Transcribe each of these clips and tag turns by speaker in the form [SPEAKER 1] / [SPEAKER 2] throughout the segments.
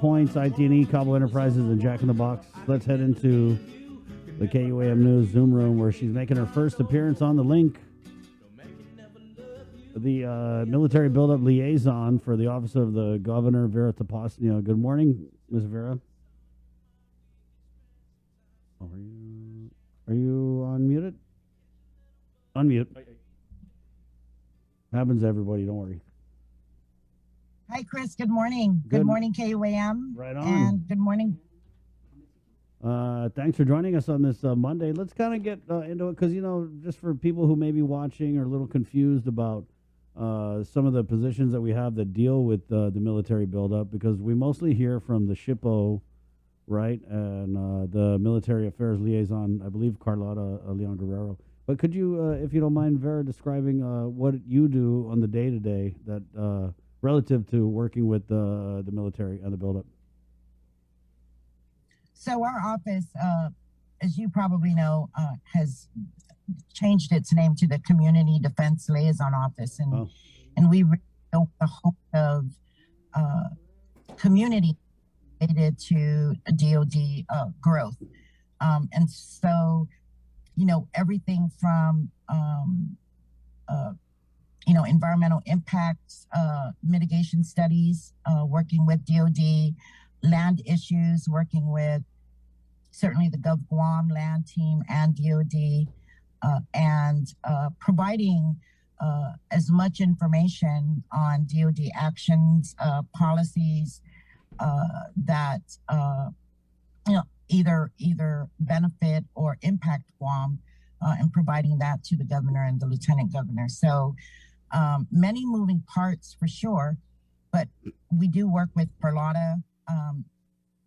[SPEAKER 1] Points, IT&E, Cabo Enterprises, and Jack in the Box. Let's head into the KUAM News Zoom room where she's making her first appearance on the link. The military buildup liaison for the office of the governor, Vera Topasna. Good morning, Ms. Vera. Are you unmuted? Unmute. Happens to everybody, don't worry.
[SPEAKER 2] Hi, Chris. Good morning. Good morning, KUAM.
[SPEAKER 1] Right on.
[SPEAKER 2] And good morning.
[SPEAKER 1] Thanks for joining us on this Monday. Let's kind of get into it because, just for people who may be watching or a little confused about some of the positions that we have that deal with the military buildup, because we mostly hear from the SHPO, right, and the military affairs liaison, I believe Carlotta Leon Guerrero. But could you, if you don't mind, Vera, describing what you do on the day-to-day that relative to working with the military and the buildup?
[SPEAKER 2] So our office, as you probably know, has changed its name to the Community Defense Liaison Office, and we built a host of community related to DoD growth, and so everything from environmental impacts, mitigation studies, working with DoD, land issues, working with certainly the Gov Guam land team and DoD, and providing as much information on DoD actions, policies that either benefit or impact Guam, and providing that to the governor and the lieutenant governor. So many moving parts for sure, but we do work with Perlotta,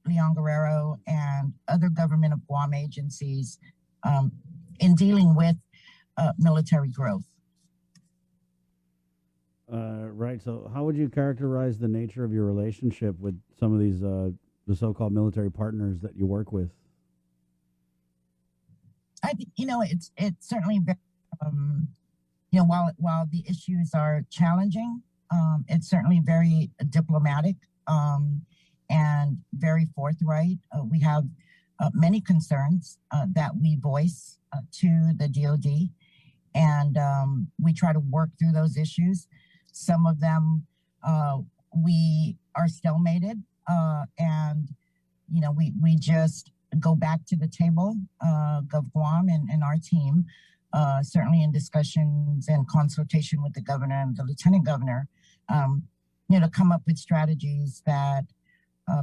[SPEAKER 2] Leon Guerrero, and other government of Guam agencies in dealing with military growth.
[SPEAKER 1] Right. So how would you characterize the nature of your relationship with some of these the so-called military partners that you work with?
[SPEAKER 2] I think it's certainly very, while the issues are challenging, it's certainly very diplomatic and very forthright. We have many concerns that we voice to the DoD, and we try to work through those issues. Some of them we are stalemated, and we just go back to the table, Gov Guam and our team, certainly in discussions and consultation with the governor and the lieutenant governor, to come up with strategies that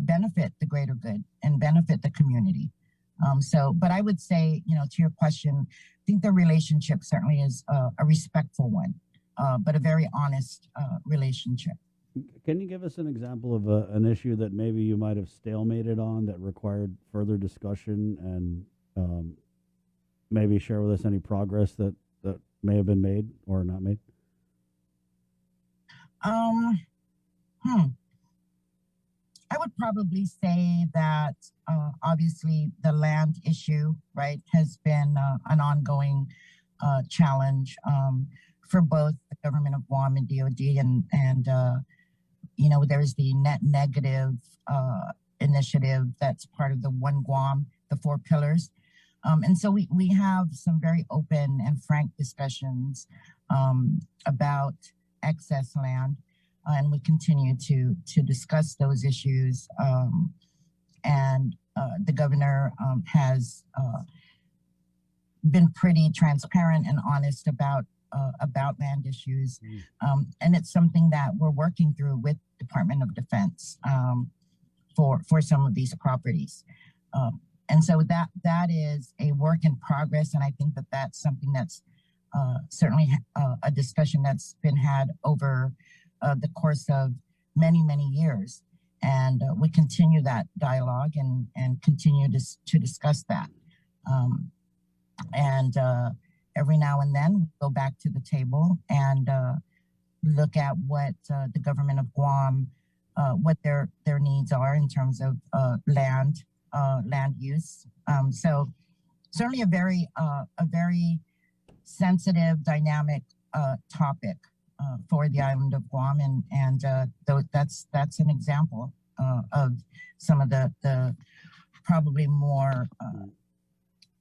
[SPEAKER 2] benefit the greater good and benefit the community. But I would say, to your question, I think the relationship certainly is a respectful one, but a very honest relationship.
[SPEAKER 1] Can you give us an example of an issue that maybe you might have stalemated on that required further discussion, and maybe share with us any progress that may have been made or not made?
[SPEAKER 2] I would probably say that obviously the land issue, right, has been an ongoing challenge for both the government of Guam and DoD, and there's the net negative initiative that's part of the One Guam, the 4 pillars. And so we have some very open and frank discussions about excess land, and we continue to discuss those issues. And the governor has been pretty transparent and honest about land issues, and it's something that we're working through with Department of Defense for some of these properties, and so that is a work in progress, and I think that that's something that's certainly a discussion that's been had over the course of many years, and we continue that dialogue and continue to discuss that, and every now and then we go back to the table and look at what the government of Guam, what their needs are in terms of land use. So certainly a very sensitive, dynamic topic for the island of Guam, and that's an example of some of the probably
[SPEAKER 1] Mm.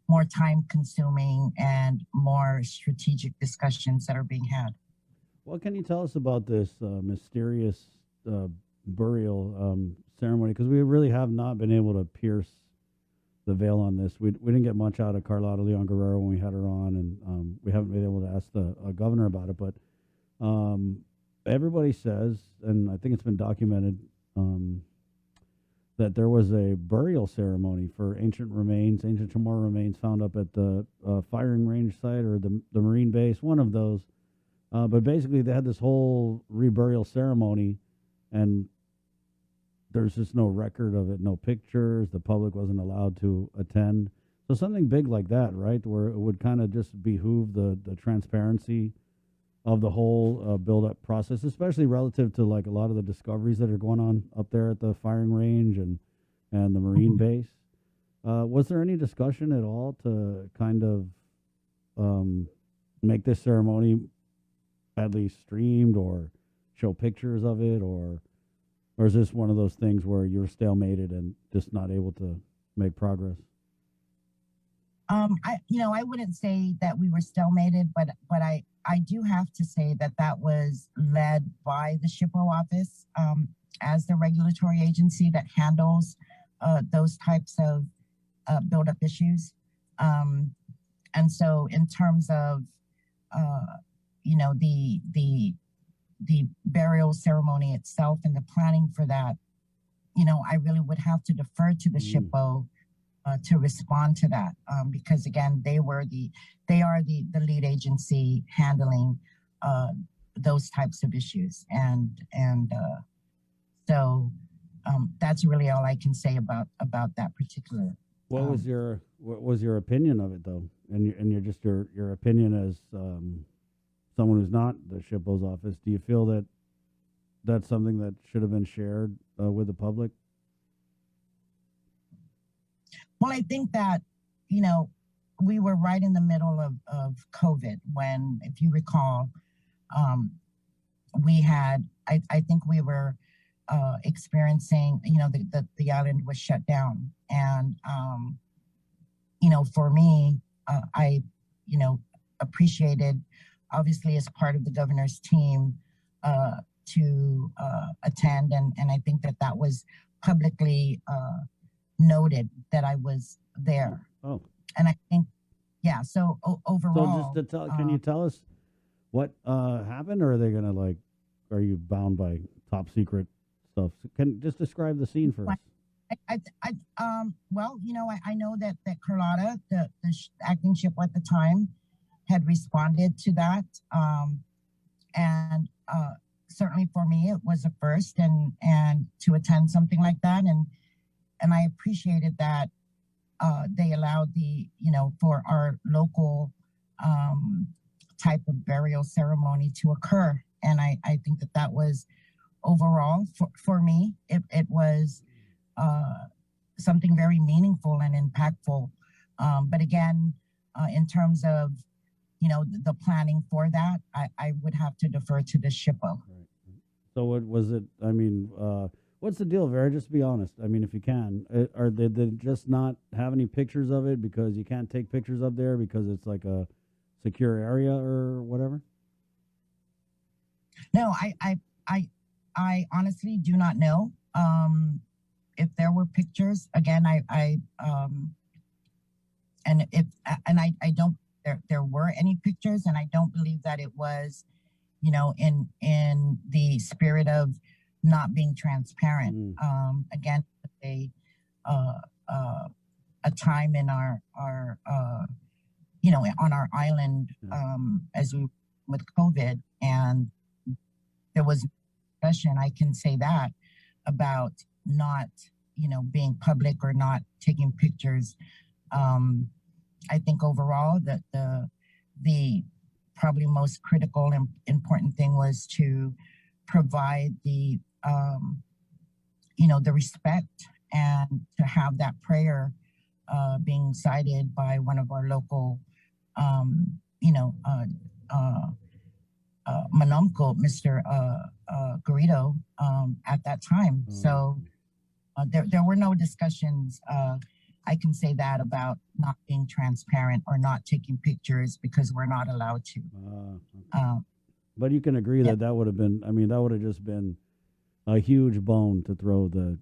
[SPEAKER 2] more time consuming and more strategic discussions that are being had.
[SPEAKER 1] What can you tell us about this mysterious uh, burial ceremony? Because we really have not been able to pierce the veil on this. We didn't get much out of Carlotta Leon Guerrero when we had her on, and we haven't been able to ask the governor about it. But um, everybody says, and I think it's been documented, um, that there was a burial ceremony for ancient remains, ancient Chamorro remains found up at the firing range site or the Marine base, one of those. But basically, they had this whole reburial ceremony, and there's just no record of it, no pictures. The public wasn't allowed to attend. So something big like that, right, where it would kind of just behoove the transparency of the whole build-up process, especially relative to like a lot of the discoveries that are going on up there at the firing range and the Marine base. Was there any discussion at all to kind of um, make this ceremony at least streamed or show pictures of it, or is this one of those things where you're stalemated and just not able to make progress?
[SPEAKER 2] I wouldn't say that we were stalemated, but I do have to say that that was led by the SHPO office as the regulatory agency that handles those types of buildup issues. Um, and so, in terms of uh, the burial ceremony itself and the planning for that, I really would have to defer to the
[SPEAKER 1] Mm.
[SPEAKER 2] SHPO to respond to that because again they are the lead agency handling uh, those types of issues and so that's really all I can say about that particular um,
[SPEAKER 1] What was your opinion of it though, and your just your opinion as someone who's not the SHPO's office? Do you feel that that's something that should have been shared with the public?
[SPEAKER 2] well I think that you know we were right in the middle of COVID when if you recall um, we had I think we were experiencing the island was shut down and for me I you know appreciated obviously as part of the governor's team uh, to attend and I think that that was publicly noted that I was there
[SPEAKER 1] Oh,
[SPEAKER 2] and I think yeah so
[SPEAKER 1] so just
[SPEAKER 2] overall
[SPEAKER 1] to tell, can you tell us what happened, or are they gonna like, are you bound by top secret stuff? So can just describe the scene for us.
[SPEAKER 2] well, I know that Carlotta, the acting ship at the time, had responded to that, and certainly for me, it was a first, and to attend something like that, and I appreciated that they allowed for our local um, type of burial ceremony to occur, and I think that that was overall for me, it was uh, something very meaningful and impactful. But again, in terms of the planning for that, I would have to defer to the SHPO.
[SPEAKER 1] Right. So what was it? I mean, what's the deal, Vera? Just be honest. I mean, if you can, are they just not have any pictures of it because you can't take pictures up there because it's like a secure area or whatever?
[SPEAKER 2] No, I honestly do not know if there were pictures. Again, and if I don't there were any pictures, and I don't believe that it was in the spirit of not being transparent.
[SPEAKER 1] Mm.
[SPEAKER 2] Again, a uh, uh, a time in our on our island
[SPEAKER 1] Yeah.
[SPEAKER 2] as we with COVID, and there was discussion. I can say that about not being public or not taking pictures. Um, I think overall that the probably most critical and important thing was to provide the respect and to have that prayer being cited by one of our local um, you know uh, Manomko, Mr. Garrido, at that time.
[SPEAKER 1] Oh,
[SPEAKER 2] So there were no discussions. I can say that about not being transparent or not taking pictures because we're not allowed to.
[SPEAKER 1] Okay. But you can agree
[SPEAKER 2] Yeah.
[SPEAKER 1] that that would have been, I mean, that would have just been a huge bone to throw the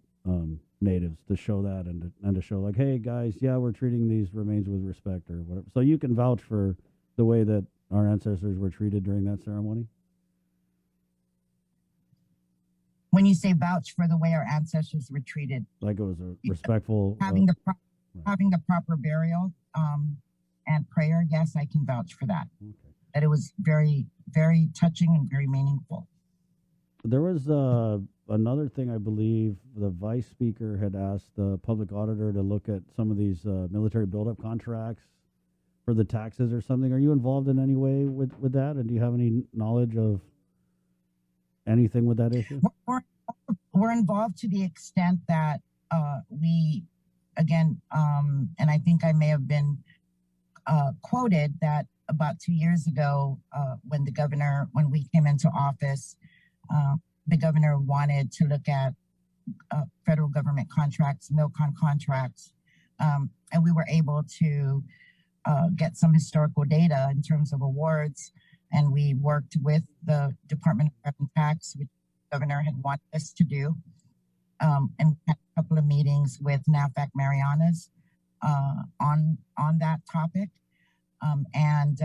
[SPEAKER 1] natives to show that and to show like, hey guys, yeah, we're treating these remains with respect or whatever. So you can vouch for the way that our ancestors were treated during that ceremony.
[SPEAKER 2] When you say vouch for the way our ancestors were treated,
[SPEAKER 1] Like it was a respectful.
[SPEAKER 2] having the
[SPEAKER 1] Right.
[SPEAKER 2] having the proper burial and prayer, yes, I can vouch for that.
[SPEAKER 1] Okay.
[SPEAKER 2] That it was very, very touching and very meaningful.
[SPEAKER 1] There was another thing I believe the vice speaker had asked the public auditor to look at some of these military buildup contracts for the taxes or something. Are you involved in any way with that? And do you have any knowledge of anything with that issue?
[SPEAKER 2] We're involved to the extent that we, again, and I think I may have been quoted that about 2 years ago, when we came into office, the governor wanted to look at federal government contracts, MILCON contracts, and we were able to get some historical data in terms of awards. And we worked with the Department of Revenue Tax, which the governor had wanted us to do, and we had a couple of meetings with NAFAC Marianas on that topic. And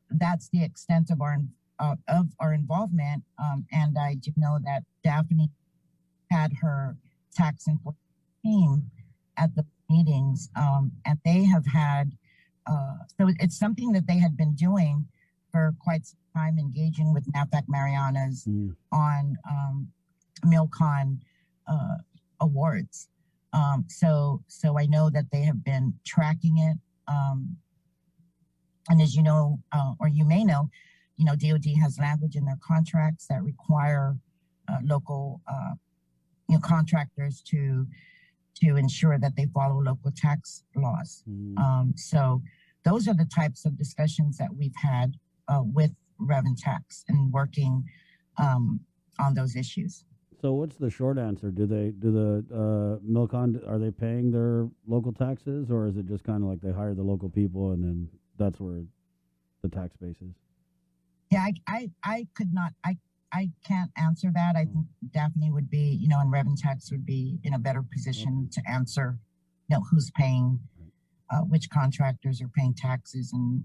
[SPEAKER 2] that's the extent of our involvement. And I do know that Daphne had her tax enforcement team at the meetings, and they have had, so it's something that they had been doing for quite some time, engaging with NAFAC Marianas on MILCON awards. So I know that they have been tracking it. And as you know, or you may know, DOD has language in their contracts that require local contractors to ensure that they follow local tax laws. So those are the types of discussions that we've had with Rev and Tax and working on those issues.
[SPEAKER 1] So what's the short answer? Do the MILCON, are they paying their local taxes, or is it just kind of like they hire the local people and then that's where the tax base is?
[SPEAKER 2] Yeah, I could not, I can't answer that. I think Daphne would be, and Rev and Tax would be in a better position to answer, who's paying, which contractors are paying taxes and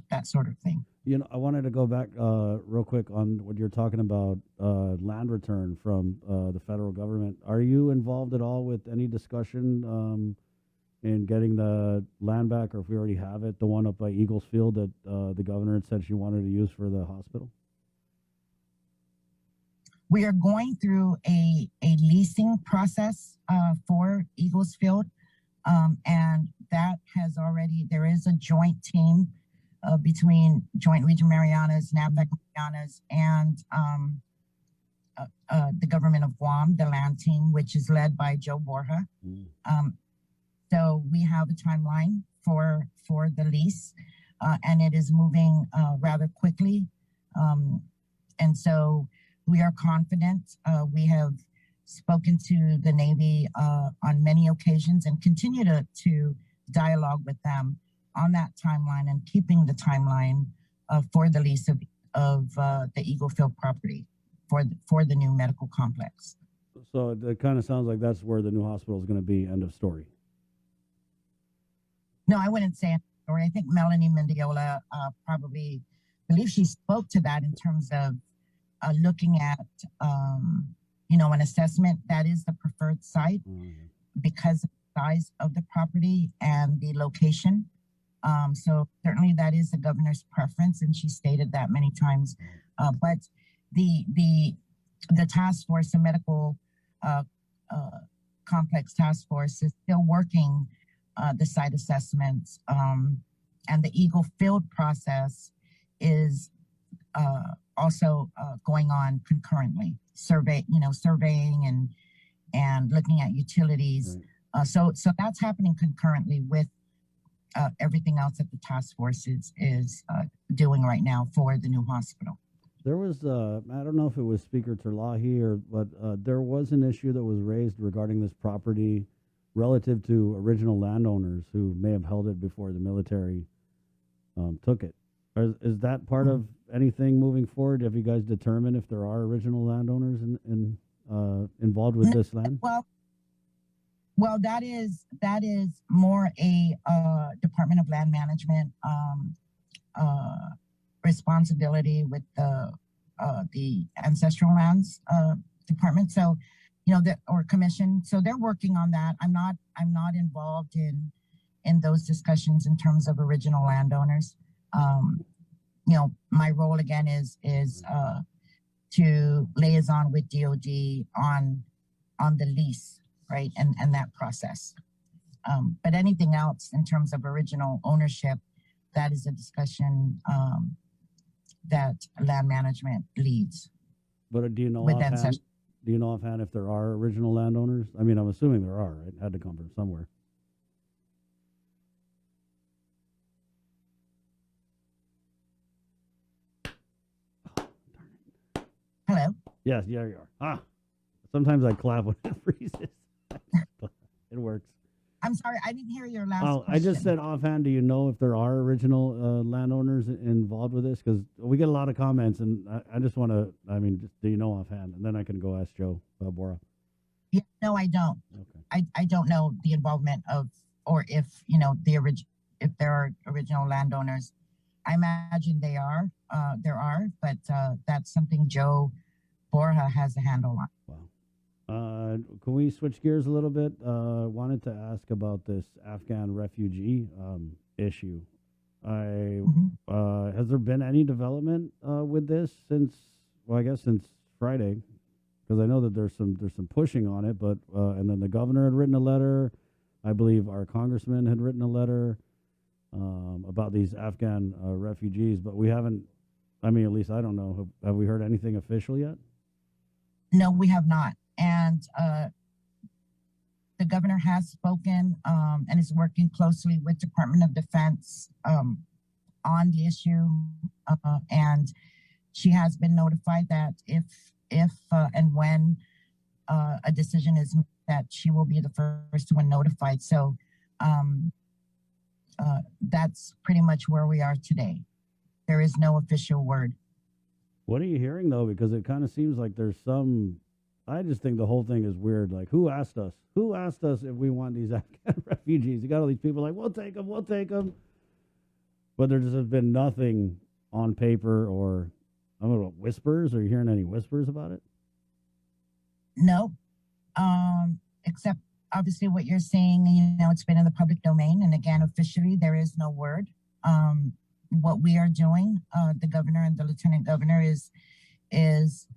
[SPEAKER 2] that sort of thing.
[SPEAKER 1] I wanted to go back real quick on what you're talking about, land return from the federal government. Are you involved at all with any discussion in getting the land back, or if we already have it, the one up by Eagles Field that the governor had said she wanted to use for the hospital?
[SPEAKER 2] We are going through a leasing process for Eagles Field, and that has already, there is a joint team between Joint Region Marianas, NAVDAC Marianas, and the government of Guam, the land team, which is led by Joe Borja. So we have a timeline for the lease, and it is moving rather quickly. And so we are confident. We have spoken to the Navy on many occasions and continue to dialogue with them on that timeline and keeping the timeline for the lease of the Eagle Field property for the new medical complex.
[SPEAKER 1] So it kind of sounds like that's where the new hospital is going to be, end of story.
[SPEAKER 2] No, I wouldn't say end of story. I think Melanie Mendiola probably believe she spoke to that in terms of looking at, an assessment that is the preferred site because of the size of the property and the location. So certainly that is the governor's preference, and she stated that many times. But the task force, the medical complex task force, is still working the site assessments, and the Eagle Field process is also going on concurrently, surveying and looking at utilities. Right. So that's happening concurrently with everything else that the task force is doing right now for the new hospital.
[SPEAKER 1] There was, I don't know if it was Speaker Terlahi or, but there was an issue that was raised regarding this property relative to original landowners who may have held it before the military took it. Is that part of anything moving forward? Have you guys determined if there are original landowners involved with this land?
[SPEAKER 2] Well, well, that is more a Department of Land Management uh, responsibility with the ancestral lands department. So, or commission. So they're working on that. I'm not involved in those discussions in terms of original landowners. Um, my role again is to liaison with DoD on the lease, right, and that process. But anything else in terms of original ownership, that is a discussion that land management leads
[SPEAKER 1] But
[SPEAKER 2] with ancestral.
[SPEAKER 1] do you know offhand if there are original landowners? I mean, I'm assuming there are, right? Had to come from somewhere.
[SPEAKER 2] Hello.
[SPEAKER 1] Yes, yeah, you are. Sometimes I clap when it freezes. It works.
[SPEAKER 2] I'm sorry, I didn't hear your last
[SPEAKER 1] Oh, I
[SPEAKER 2] question.
[SPEAKER 1] just said offhand, do you know if there are original landowners involved with this? Because we get a lot of comments, and I just want to, I mean, just, do you know offhand? And then I can go ask Joe Bora.
[SPEAKER 2] Yeah, no, I don't.
[SPEAKER 1] Okay.
[SPEAKER 2] I don't know the involvement of, or if if there are original landowners. I imagine there are, but that's something Joe Borja has a handle on.
[SPEAKER 1] Wow. Can we switch gears a little bit? Wanted to ask about this Afghan refugee issue. I
[SPEAKER 2] Mhm.
[SPEAKER 1] Has there been any development with this since? Well, I guess since Friday, because I know that there's some pushing on it. But and then the governor had written a letter. I believe our congressman had written a letter about these Afghan refugees, but we haven't. I mean, at least I don't know. Have we heard anything official yet?
[SPEAKER 2] No, we have not. And the governor has spoken and is working closely with Department of Defense on the issue. And she has been notified that if and when a decision is made, that she will be the first one notified. So um, that's pretty much where we are today. There is no official word.
[SPEAKER 1] What are you hearing though? Because it kind of seems like there's some. I just think the whole thing is weird. Like, who asked us? Who asked us if we want these Afghan refugees? You got all these people like, we'll take them, we'll take them. But there just has been nothing on paper or, I don't know, whispers. Are you hearing any whispers about it?
[SPEAKER 2] No, except obviously what you're saying, it's been in the public domain. And again, officially, there is no word. What we are doing, the governor and the lieutenant governor is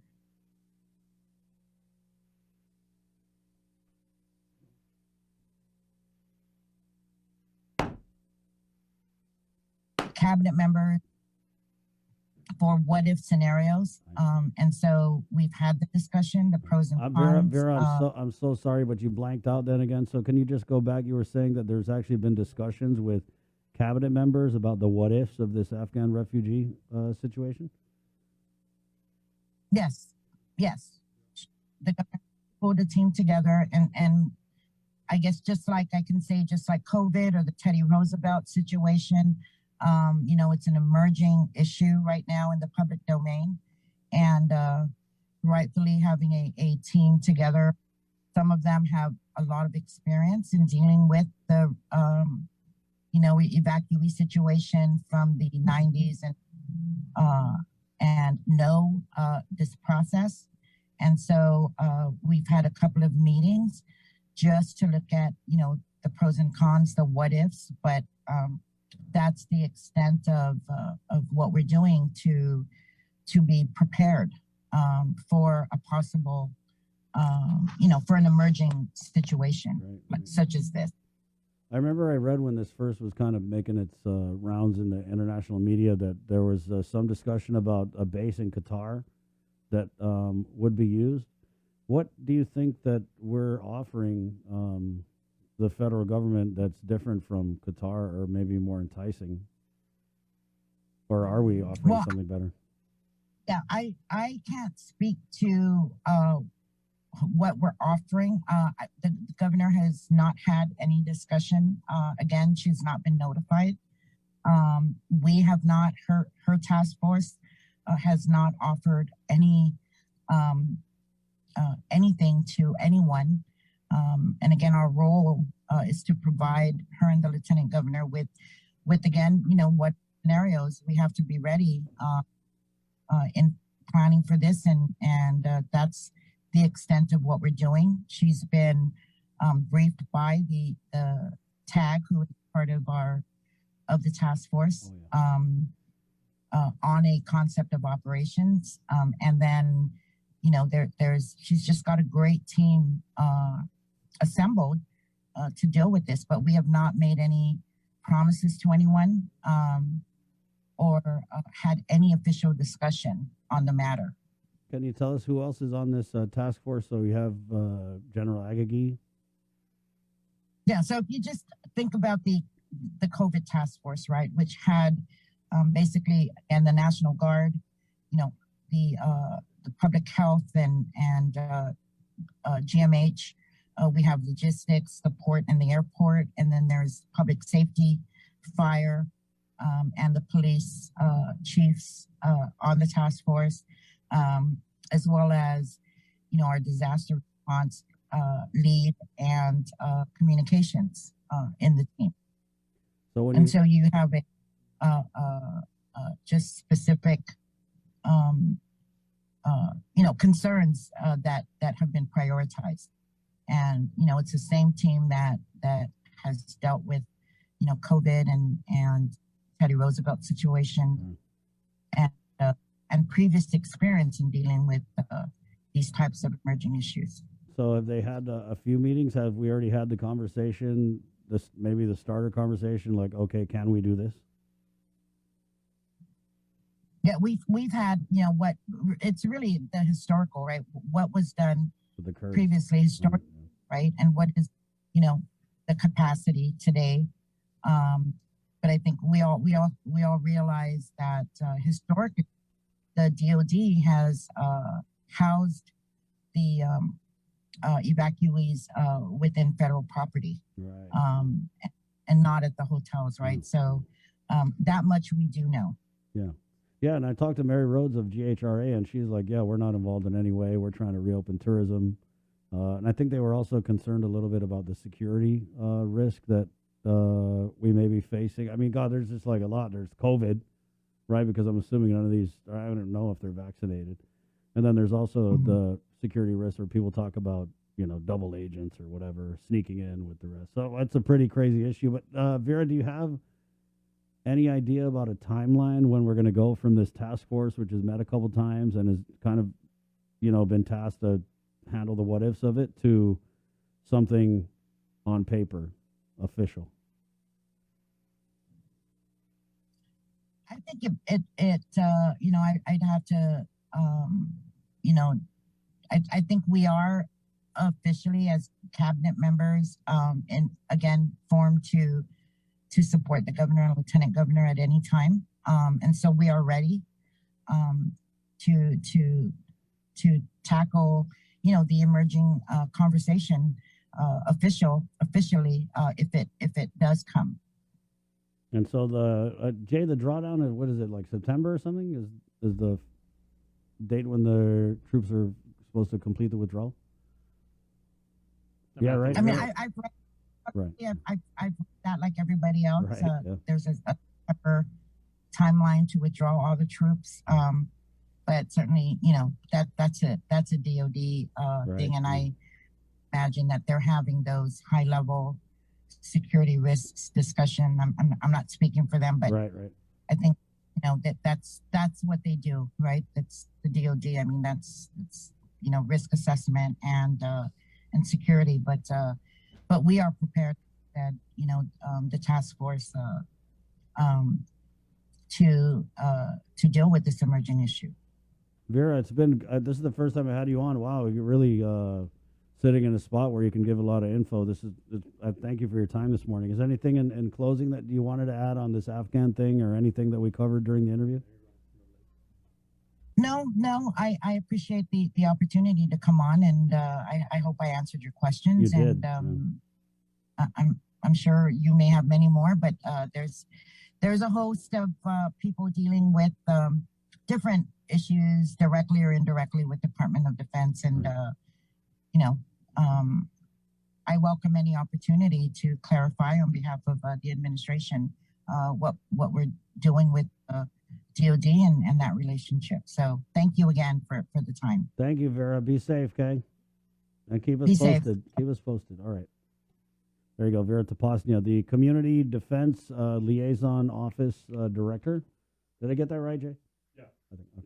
[SPEAKER 2] cabinet member for what if scenarios. And so we've had the discussion, the pros and
[SPEAKER 1] Vera,
[SPEAKER 2] cons.
[SPEAKER 1] Vera, I'm so sorry, but you blanked out then again. So can you just go back? You were saying that there's actually been discussions with cabinet members about the what ifs of this Afghan refugee situation.
[SPEAKER 2] Yes, yes. The governor pulled a team together, and I guess just like I can say, just like COVID or the Teddy Roosevelt situation, it's an emerging issue right now in the public domain, and rightfully having a team together. Some of them have a lot of experience in dealing with the evacuee situation from the 90s and know this process. And so we've had a couple of meetings just to look at, the pros and cons, the what ifs, but that's the extent of what we're doing to be prepared for a possible, for an emerging situation such as this.
[SPEAKER 1] I remember I read when this first was kind of making its rounds in the international media that there was some discussion about a base in Qatar that would be used. What do you think that we're offering the federal government that's different from Qatar or maybe more enticing? Or are we offering something better?
[SPEAKER 2] Yeah, I can't speak to what we're offering. The governor has not had any discussion. Again, she's not been notified. We have not, her task force has not offered um, anything to anyone. And again, our role is to provide her and the lieutenant governor with again, what scenarios we have to be ready in planning for this, and that's the extent of what we're doing. She's been briefed by the tag, who is part of the task force,
[SPEAKER 1] Oh, yeah.
[SPEAKER 2] on a concept of operations, and then there's she's just got a great team assembled to deal with this, but we have not made any promises to anyone, or had any official discussion on the matter.
[SPEAKER 1] Can you tell us who else is on this task force? So we have General Agagi.
[SPEAKER 2] Yeah, so if you just think about the COVID task force, right, which had basically, and the National Guard, you know, the public health and GMH. We have logistics, the port and the airport, and then there's public safety, fire, and the police chiefs on the task force, as well as our disaster response lead and communications in the team.
[SPEAKER 1] So when
[SPEAKER 2] And
[SPEAKER 1] you
[SPEAKER 2] so you have just specific, um, concerns that have been prioritized. And it's the same team that has dealt with COVID and Teddy Roosevelt situation, and and previous experience in dealing with these types of emerging issues.
[SPEAKER 1] so have they had a few meetings? Have we already had the conversation? This maybe the starter conversation, like, okay, can we do this
[SPEAKER 2] Yeah, we've had what it's really the historical, right? What was done
[SPEAKER 1] with the curves?
[SPEAKER 2] previously,
[SPEAKER 1] Mm,
[SPEAKER 2] historical, right? And what is you know the capacity today. Um, but I think we all realize that historically the DoD has housed the evacuees within federal property,
[SPEAKER 1] right.
[SPEAKER 2] um, and not at the hotels,
[SPEAKER 1] Mm,
[SPEAKER 2] right? So that much we do know.
[SPEAKER 1] yeah. Yeah, and I talked to Mary Rhodes of GHRA, and she's like, "Yeah, we're not involved in any way. We're trying to reopen tourism." And I think they were also concerned a little bit about the security risk that we may be facing. I mean, God, there's just like a lot. There's COVID, right? Because I'm assuming none of these, I don't know if they're vaccinated. And then there's also
[SPEAKER 2] Mhm.
[SPEAKER 1] the security risk where people talk about, double agents or whatever sneaking in with the rest. So that's a pretty crazy issue. But Vera, do you have any idea about a timeline when we're going to go from this task force, which has met a couple times and has kind of, been tasked to handle the what ifs of it, to something on paper, official?
[SPEAKER 2] I think I'd have to, you know, I think we are officially as cabinet members, and again, formed to support the governor and lieutenant governor at any time. And so we are ready um, to tackle, the emerging conversation officially, if it does come.
[SPEAKER 1] And so Jay, the drawdown is, what is it, like September or something? Is the date when the troops are supposed to complete the withdrawal?
[SPEAKER 3] I mean,
[SPEAKER 1] Yeah,
[SPEAKER 3] I
[SPEAKER 1] right.
[SPEAKER 3] think
[SPEAKER 2] I mean,
[SPEAKER 1] right.
[SPEAKER 2] I've read,
[SPEAKER 1] Right.
[SPEAKER 2] yeah, I've read that like everybody else.
[SPEAKER 1] Right. Yeah.
[SPEAKER 2] There's a proper timeline to withdraw all the troops. But certainly, that's a DoD
[SPEAKER 1] Right.
[SPEAKER 2] thing, and
[SPEAKER 1] Yeah.
[SPEAKER 2] I imagine that they're having those high level security risks discussion. I'm not speaking for them, but
[SPEAKER 1] Right. Right.
[SPEAKER 2] I think that's what they do, right? That's the DoD. I mean, that's risk assessment and security, but we are prepared, that the task force, um, to deal with this emerging issue.
[SPEAKER 1] Vera, it's been this is the first time I had you on. Wow, you're really sitting in a spot where you can give a lot of info. Thank you for your time this morning. Is there anything in closing that you wanted to add on this Afghan thing, or anything that we covered during the interview?
[SPEAKER 2] No, no. I appreciate the opportunity to come on, and I hope I answered your questions.
[SPEAKER 1] You
[SPEAKER 2] And
[SPEAKER 1] did.
[SPEAKER 2] I'm sure you may have many more, but there's a host of people dealing with different issues directly or indirectly with Department of Defense, and
[SPEAKER 1] Right.
[SPEAKER 2] you know, I welcome any opportunity to clarify on behalf of the administration what we're doing with DoD and that relationship. So thank you again for the time.
[SPEAKER 1] Thank you, Vera. Be safe, okay? And keep us
[SPEAKER 2] Be safe.
[SPEAKER 1] posted. Keep us posted. All right. There you go, Vera Topasna, the Community Defense Liaison Office Director. Did I get that right, Jay? Yeah. I think. Okay.